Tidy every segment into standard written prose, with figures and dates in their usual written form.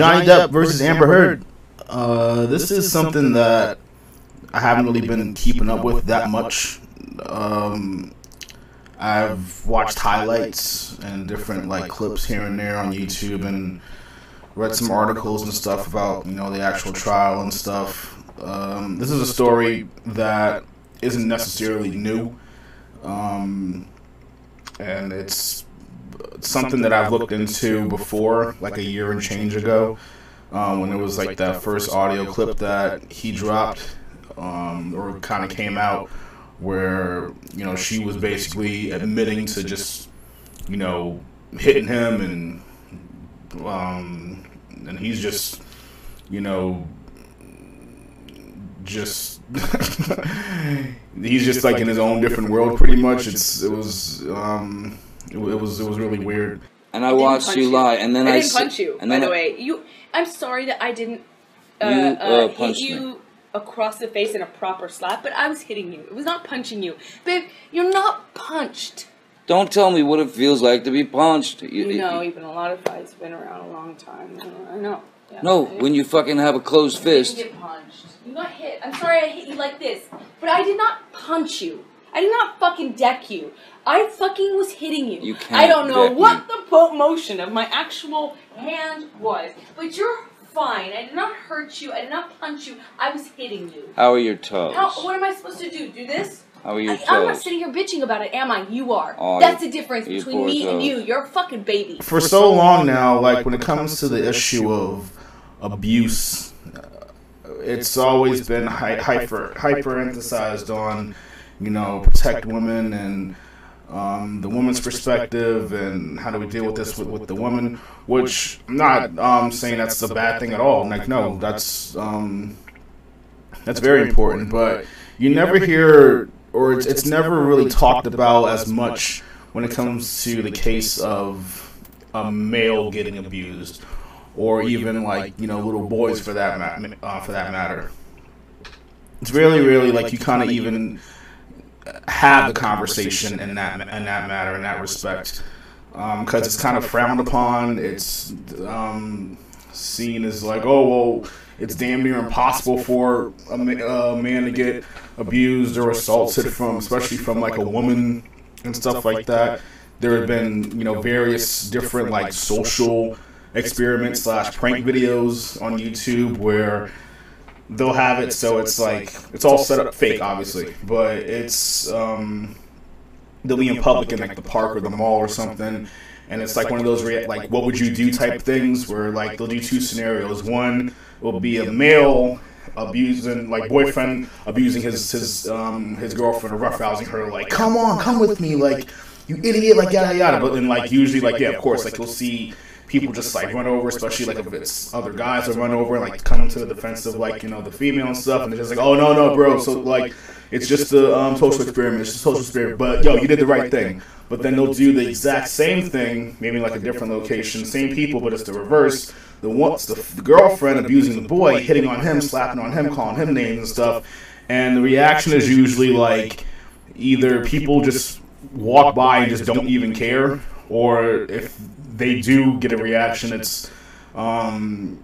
Johnny Depp versus Amber Heard. This is something that I haven't really been keeping up with that much. I've watched highlights and different like clips here and there on YouTube and read some articles and stuff about, you know, the actual trial and stuff. This is a story that isn't necessarily new, and it's something that I've looked into before, like a year and change ago, when it was like that first audio clip that he dropped, or kind of came out, where, you know, she was basically admitting to just, you know, hitting him, and he's just, you know, just he's just like in his own different world, pretty much. It was really weird. And I watched you lie, and then I didn't punch you. And by the way, I'm sorry that I didn't hit you across the face in a proper slap, but I was hitting you. It was not punching you, babe. You're not punched. Don't tell me what it feels like to be punched. You know, even a lot of fights been around a long time. I know. Yeah, no, when you fucking have a closed fist. You didn't get punched. You got hit. I'm sorry I hit you like this, but I did not punch you. I did not fucking deck you. I fucking was hitting you. You can't. I don't know what the motion of my actual hand was, but you're fine. I did not hurt you. I did not punch you. I was hitting you. How are your toes? What am I supposed to do? Do this? How are your toes? I'm not sitting here bitching about it, am I? You are. Oh, that's the difference between me and you. You're a fucking baby. For so long now, like when it comes to the issue of abuse, it's always been hyper emphasized on, you know, protect women and the woman's perspective and how do we deal with this with the woman, which I'm not saying that's a bad thing at all. Like, no, that's very important, but you never hear, or it's never really talked about as much when it comes to the case of a male getting abused, or even like, you know, little boys for that matter. It's really like you kind of even have the conversation in that matter, in that respect, because it's kind of frowned upon. It's seen as like, oh well, it's damn near impossible for a man to get abused or assaulted especially from like a woman and stuff like that. There have been, you know, various different like social experiments / prank videos on YouTube where they'll have it so it's like it's all set up fake, obviously, but it's they'll be in public in like the park or the mall or something, and it's like one of those like what would you do type things where like they'll do two scenarios. One will be a male abusing, like boyfriend abusing his girlfriend or roughhousing her, like come with me, like you idiot, like yada yada. But then like usually like, yeah, of course, like you'll see people just like run over, especially like if it's other guys that run over and like come to the defense of like, you know, the female and stuff, and they're just like, oh no bro, so like it's just a social experiment, it's just a social experiment, but yo, you did the right thing. But then they'll do the exact same thing, maybe like a different location, same people, but it's the reverse. The girlfriend abusing the boy, hitting on him, slapping on him, calling him names and stuff, and the reaction is usually like either people just walk by and just don't even care, or if they do get a reaction, it's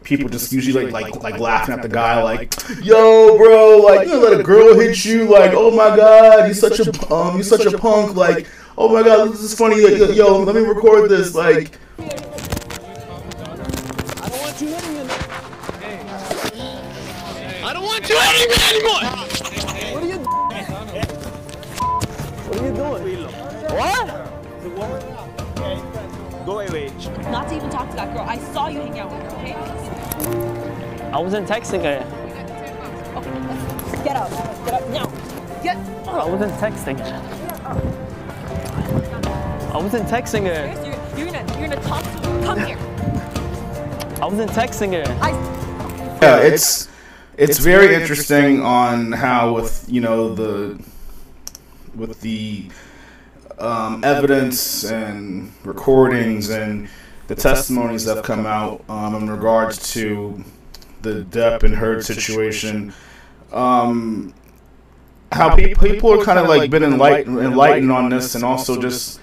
people just usually like laughing at the guy, like, yo bro, like you let a girl hit you, like, oh my god, you're such a punk, like, oh my god, this is funny, like, yo, let me record this, like. I don't want you hitting me anymore. What are you doing? What are you doing? What? The woman. Go away. Not to even talk to that girl. I saw you hang out with her, okay? I wasn't texting her. Okay, let's get out. Get up now. Get up. I wasn't texting her. I wasn't texting her. You're gonna talk to her. Come here. I wasn't texting her. Yeah, it's very interesting on how with, you know, with the evidence and recordings and the testimonies that have come out in regards to the Depp and Heard situation, how people are kind of like been enlightened on this, and also just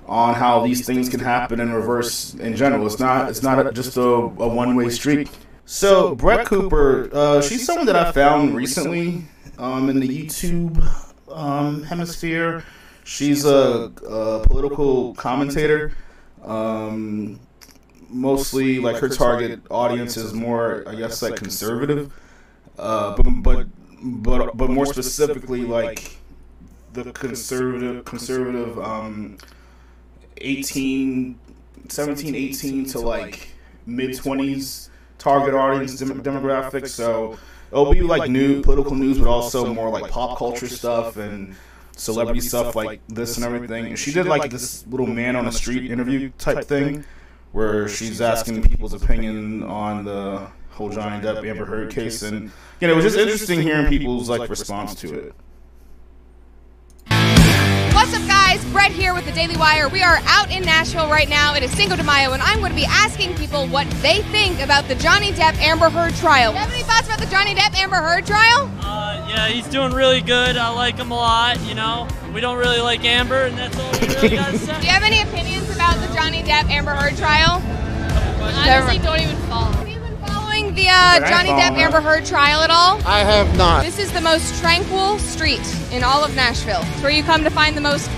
on how these things can happen in reverse in general. It's not just a one-way street. So Brett Cooper, she's someone that I found recently in the YouTube hemisphere. She's a political commentator. Mostly, like, her target audience is more, I guess, like, conservative. But more specifically, like, the conservative 17, 18 to, like, mid-20s target audience demographic. So it'll be, like, political news, but also more, like, pop culture stuff and celebrity stuff like this and everything. And she did, like, this little man on the street interview type thing where she's asking people's opinion on the whole Johnny Depp Amber Heard case, and it was just interesting hearing people's, like, response to it. What's up, guys? Brett here with the Daily Wire. We are out in Nashville right now. It is Cinco de Mayo, and I'm going to be asking people what they think about the Johnny Depp Amber Heard trial. Do you have any thoughts about the Johnny Depp Amber Heard trial? Yeah, he's doing really good. I like him a lot, you know. We don't really like Amber, and that's all we really got to say. Do you have any opinions about the Johnny Depp Amber Heard trial? I honestly don't even follow. Have you been following the Johnny Depp Amber Heard trial at all? I have not. This is the most tranquil street in all of Nashville. It's where you come to find the most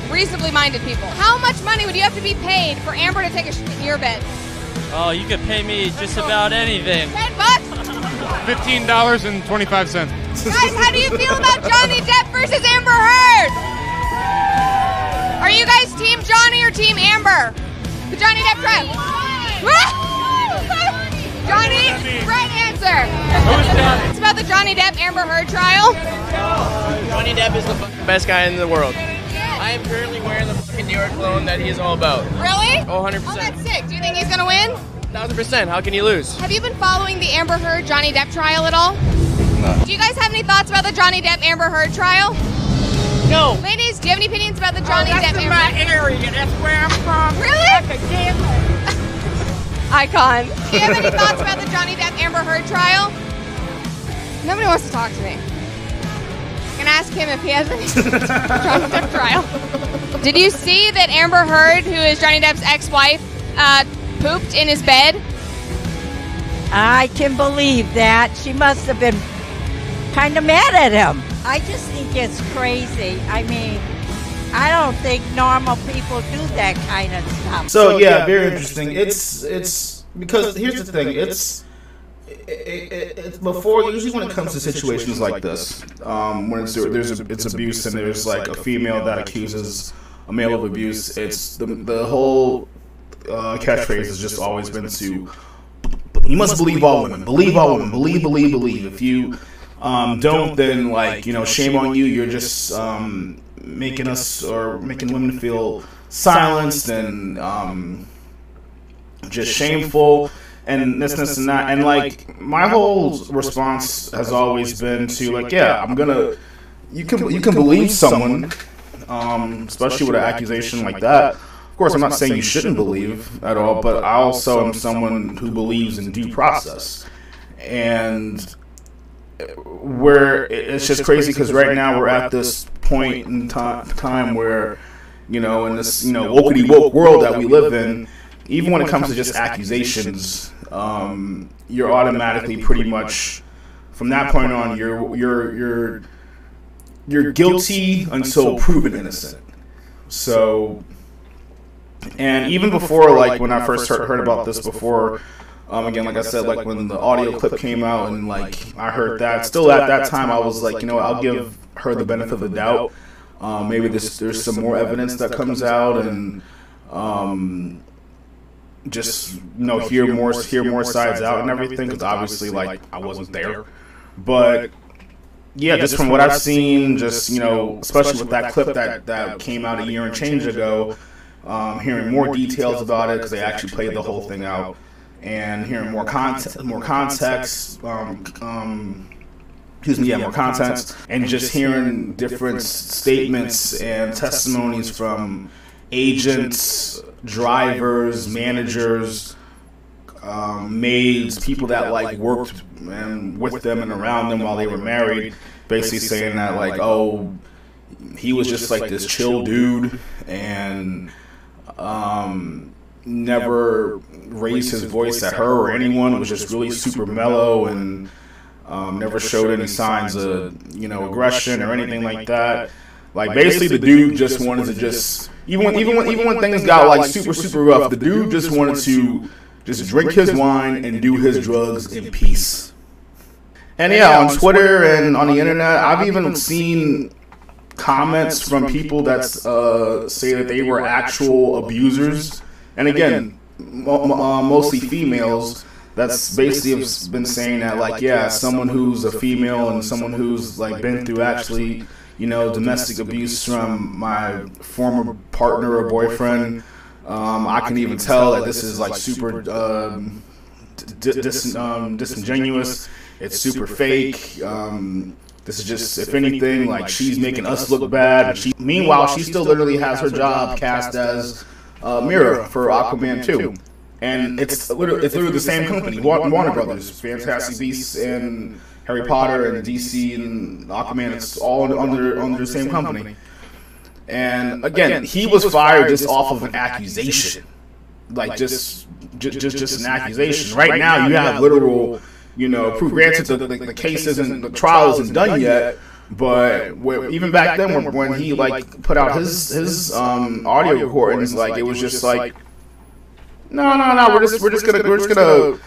reasonably minded people. How much money would you have to be paid for Amber to take a shit in your bed? Oh, you could pay me just about anything. $10? $15.25. Guys, how do you feel about Johnny Depp versus Amber Heard? Are you guys Team Johnny or Team Amber? The Johnny Depp trial. Johnny, right answer. It's about the Johnny Depp Amber Heard trial. Johnny Depp is the fucking best guy in the world. I am currently wearing the fucking Dior cologne that he is all about. Really? Oh, 100%. Oh, that's sick. Do you think he's gonna win? 1000%. How can you lose? Have you been following the Amber Heard Johnny Depp trial at all? No. Do you guys have any thoughts about the Johnny Depp Amber Heard trial? No. Ladies, do you have any opinions about the Johnny Depp Amber? That's in my area. That's where I'm from. Really? Icon. Do you have any thoughts about the Johnny Depp Amber Heard trial? Nobody wants to talk to me. I'm gonna ask him if he has any Johnny Depp trial. Did you see that Amber Heard, who is Johnny Depp's ex-wife, pooped in his bed? I can believe that. She must have been kind of mad at him. I just think it's crazy. I mean, I don't think normal people do that kind of stuff. So yeah, very interesting. It's because here's the thing. It's before, usually when it comes to situations like this, when it's abuse and there's like a female that accuses a male of abuse, it's the whole catchphrase has just always been to, you must believe all women, believe all women, believe. If you don't, then, like, shame on you. You're just making women feel silenced and just shameful and this and that. And, like, my whole response has always been to, like, yeah, you can believe someone, especially with an accusation like that. Of course, I'm not saying you shouldn't believe at all, but I also am someone who believes in due process. And where it's just crazy because right now we're at this point in time where, in this, wokey woke world that we live in, even when it comes to just accusations, you're automatically pretty much, from that point on, you're guilty until proven innocent. So, and even before, like, when I first heard about this before, again, like I said, like, when the audio clip came out and, like, I heard that, still at that time I was like, I'll give her the benefit of the doubt. Maybe there's some more evidence that comes out, and just hear more sides out and everything, because obviously, like, I wasn't there. But yeah, just from what I've seen, just especially with that clip that came out a year and change ago, hearing more details about it because they actually played the whole thing out, and hearing more context, more context, and just hearing different statements and testimonies from agents, drivers, managers, maids, people that, like, worked with them and around them while they were married, basically saying that, like, oh, he was just like this chill dude, and Never raised his voice at her or anyone. Was just really super mellow and never showed any signs of aggression or anything like that. Like basically, the dude just wanted to even when things got like super rough, the dude just wanted to just drink his wine and do his drugs in peace. And yeah, on Twitter and on the internet, I've even seen comments from people that say that they were actual abusers. And again, mostly females. That's basically been saying that, like, yeah, someone who's a female and someone who's like been through actually, domestic abuse from my former partner or boyfriend. I can even tell that this is like super disingenuous. It's super fake. This is just, if anything, like she's making us look bad. Meanwhile, she still literally has her job cast as Mira for Aquaman 2. And it's literally the same company, Warner Brothers, Fantastic Beasts and Harry Potter and DC and Aquaman. It's all under the same company. And again, he was fired just off of an accusation, like just an accusation. Right now, you have literal, proof. Granted, the case isn't, the trial isn't done yet. But even back then, when he like put out his audio recordings, like it was just like, no, we're just gonna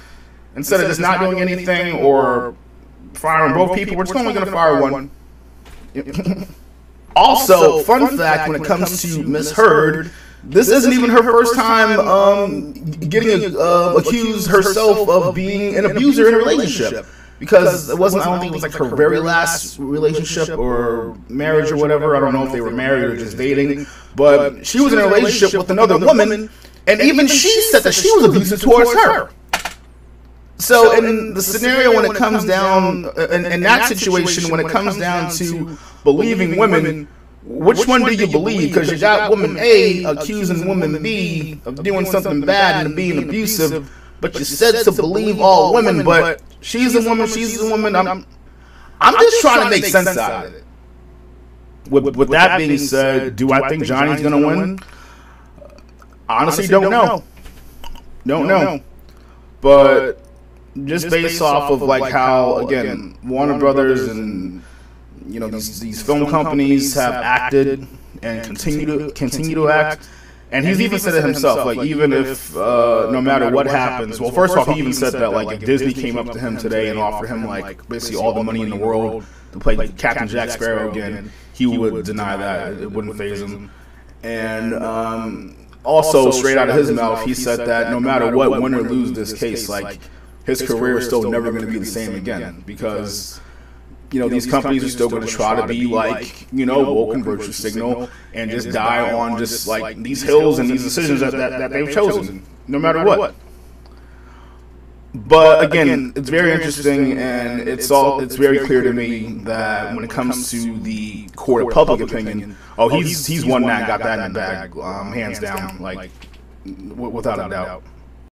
instead of just not doing anything or firing both people, we're just only gonna fire one. Also, fun fact when it comes to Miss Heard, this isn't even her first time getting accused herself of being an abuser in a relationship. Because it wasn't, I don't think it was like her very last relationship or marriage or whatever. I don't know if they were married or just dating. But she was in a relationship with another woman, and even she said that she was abusive towards her. So in the scenario when it comes down, in that situation, when it comes down to believing women, which one do you believe? Because you got woman A accusing woman B of doing something bad and being abusive, but you said to believe all women, but she's a woman. I'm just trying to make sense out of it. With that being said, do I think Johnny's going to win? Honestly, don't know. Don't know. But just based off of like how, again, Warner Brothers and these film companies have acted and continue to act. And he's even said it himself, like, even if, no matter what happens, well, first off, he even said that, like, if Disney came up to him today and offered him, like, basically all the money in the world to play Captain Jack Sparrow again, he would deny that. It wouldn't faze him. And also, straight out of his mouth, he said that no matter what, win or lose this case, like, his career is still never going to be the same again. Because these companies are still going to try to be like, woke and virtue signal and just die on just like these hills and these decisions that they've chosen, no matter what. But again, it's very interesting, and it's very clear to me that when it comes to the court of public opinion, he's won that, got that in the bag, hands down, like without a doubt.